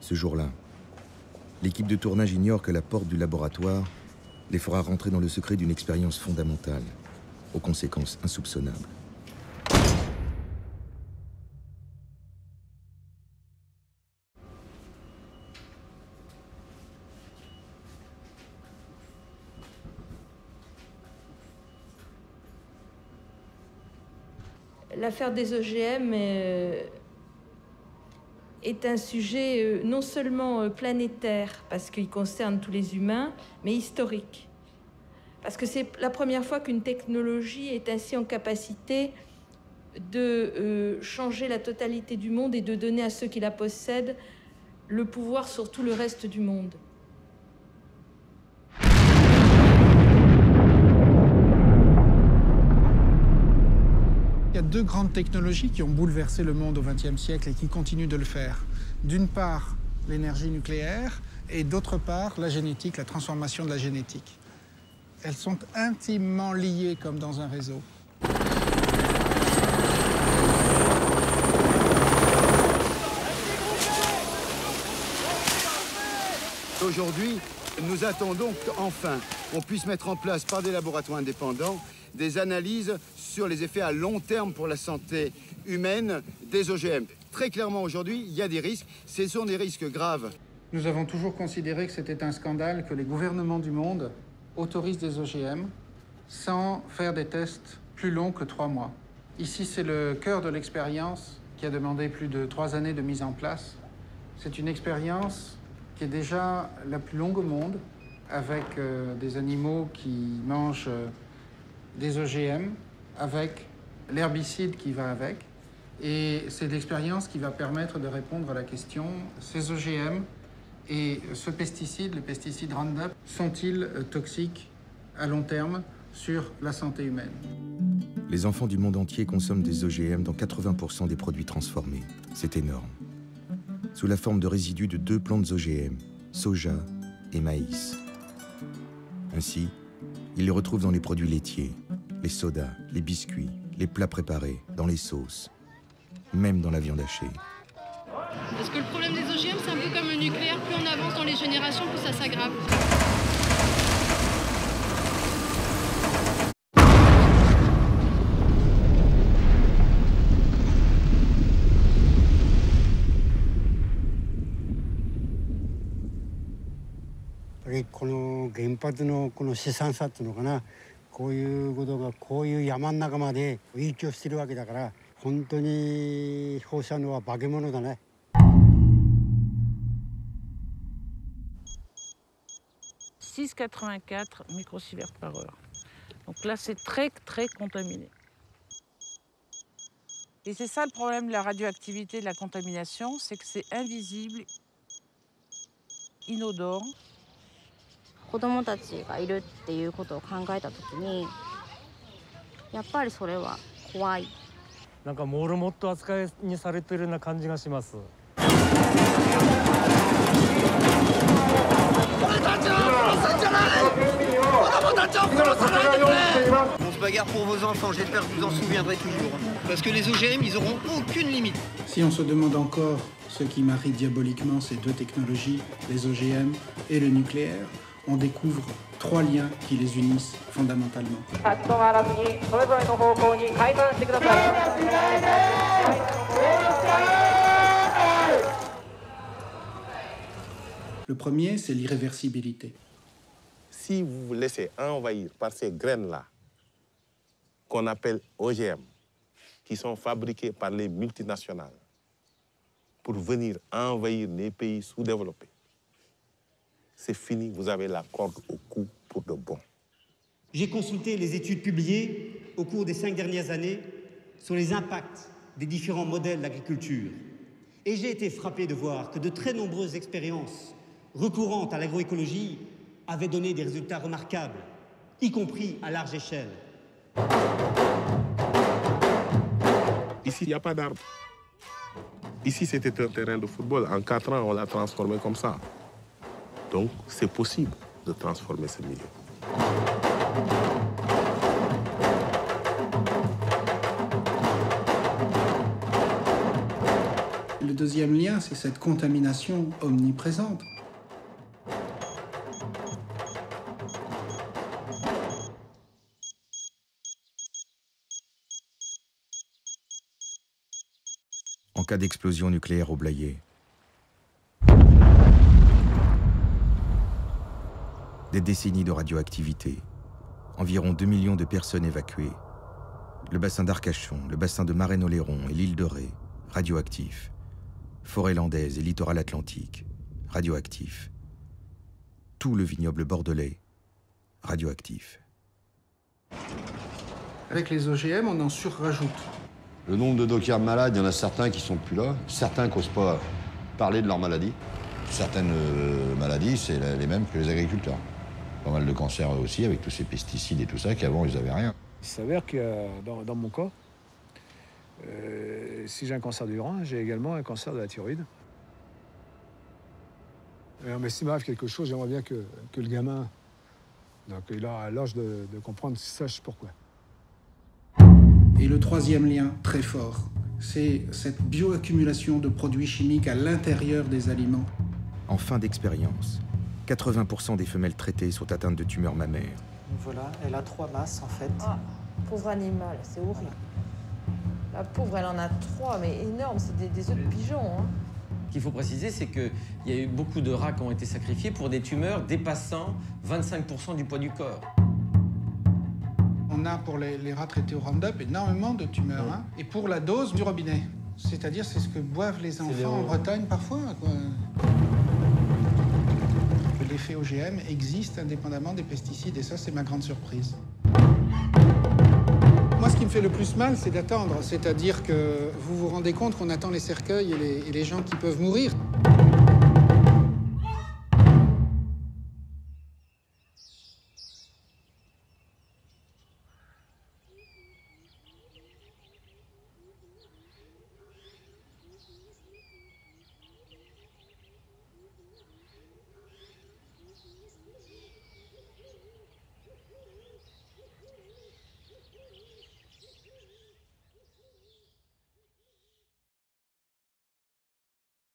Ce jour-là, l'équipe de tournage ignore que la porte du laboratoire les fera rentrer dans le secret d'une expérience fondamentale, aux conséquences insoupçonnables. L'affaire des OGM est un sujet non seulement planétaire, parce qu'il concerne tous les humains, mais historique. Parce que c'est la première fois qu'une technologie est ainsi en capacité de changer la totalité du monde et de donner à ceux qui la possèdent le pouvoir sur tout le reste du monde. Il y a deux grandes technologies qui ont bouleversé le monde au XXe siècle et qui continuent de le faire. D'une part, l'énergie nucléaire et d'autre part, la génétique, la transformation de la génétique. Elles sont intimement liées comme dans un réseau. Aujourd'hui, nous attendons qu'enfin on puisse mettre en place par des laboratoires indépendants des analyses sur les effets à long terme pour la santé humaine des OGM. Très clairement aujourd'hui, il y a des risques, ce sont des risques graves. Nous avons toujours considéré que c'était un scandale que les gouvernements du monde autorisent des OGM sans faire des tests plus longs que 3 mois. Ici, c'est le cœur de l'expérience qui a demandé plus de 3 années de mise en place. C'est une expérience qui est déjà la plus longue au monde, avec des animaux qui mangent des OGM, avec l'herbicide qui va avec. Et c'est l'expérience qui va permettre de répondre à la question, ces OGM et ce pesticide, le pesticide Roundup, sont-ils toxiques à long terme sur la santé humaine? Les enfants du monde entier consomment des OGM dans 80% des produits transformés. C'est énorme. Sous la forme de résidus de 2 plantes OGM, soja et maïs. Ainsi, ils les retrouvent dans les produits laitiers, les sodas, les biscuits, les plats préparés, dans les sauces, même dans la viande hachée. Parce que le problème des OGM, c'est un peu comme le nucléaire, plus on avance dans les générations, plus ça s'aggrave. microsieverts par heure. Donc là, c'est très, très contaminé. Et c'est ça le problème de la radioactivité, de la contamination, c'est que c'est invisible, inodore. 子供たちがいるっていうことを考えたときに、やっぱりそれは怖い。なんかモルモット扱いにされてるような感じがします。俺たちを殺すんじゃない！子供たちを殺さないでくれ！ On se bagarre pour vos enfants, j'espère que vous en souviendrez toujours. Parce que les OGM, ils auront aucune limite. Si on se demande encore ce qui marie diaboliquement ces deux technologies, les OGM et le nucléaire, on découvre 3 liens qui les unissent fondamentalement. Le premier, c'est l'irréversibilité. Si vous vous laissez envahir par ces graines-là, qu'on appelle OGM, qui sont fabriquées par les multinationales, pour venir envahir les pays sous-développés, c'est fini, vous avez la corde au cou pour de bon. J'ai consulté les études publiées au cours des 5 dernières années sur les impacts des différents modèles d'agriculture. Et j'ai été frappé de voir que de très nombreuses expériences recourant à l'agroécologie avaient donné des résultats remarquables, y compris à large échelle. Ici, il n'y a pas d'arbre. Ici, c'était un terrain de football. En 4 ans, on l'a transformé comme ça. Donc, c'est possible de transformer ce milieu. Le deuxième lien, c'est cette contamination omniprésente. En cas d'explosion nucléaire au Blayais, des décennies de radioactivité, environ 2 millions de personnes évacuées, le bassin d'Arcachon, le bassin de Marennes-Oléron et l'île de Ré, radioactifs, forêt landaise et littoral atlantique, radioactifs, tout le vignoble bordelais, radioactif. Avec les OGM, on en surrajoute. Le nombre de dockers malades, il y en a certains qui sont plus là, certains n'osent pas parler de leur maladie. Certaines maladies, c'est les mêmes que les agriculteurs. Pas mal de cancers aussi, avec tous ces pesticides et tout ça, qu'avant, ils n'avaient rien. Il s'avère que dans mon cas, si j'ai un cancer du rein, j'ai également un cancer de la thyroïde. Mais s'il m'arrive quelque chose, j'aimerais bien que le gamin, donc, il a l'âge de comprendre, sache pourquoi. Et le troisième lien, très fort, c'est cette bioaccumulation de produits chimiques à l'intérieur des aliments. En fin d'expérience, 80% des femelles traitées sont atteintes de tumeurs mammaires. Voilà, elle a 3 masses en fait. Ah, pauvre animal, c'est horrible. La pauvre, elle en a 3, mais énormes, c'est des œufs de pigeon. Hein. Ce qu'il faut préciser, c'est qu'il y a eu beaucoup de rats qui ont été sacrifiés pour des tumeurs dépassant 25% du poids du corps. On a pour les rats traités au Roundup énormément de tumeurs. Hein, et pour la dose du robinet. C'est-à-dire, c'est ce que boivent les enfants en Bretagne parfois. L'effet OGM existe indépendamment des pesticides et ça, c'est ma grande surprise. Moi, ce qui me fait le plus mal, c'est d'attendre. C'est-à-dire que vous vous rendez compte qu'on attend les cercueils et les gens qui peuvent mourir.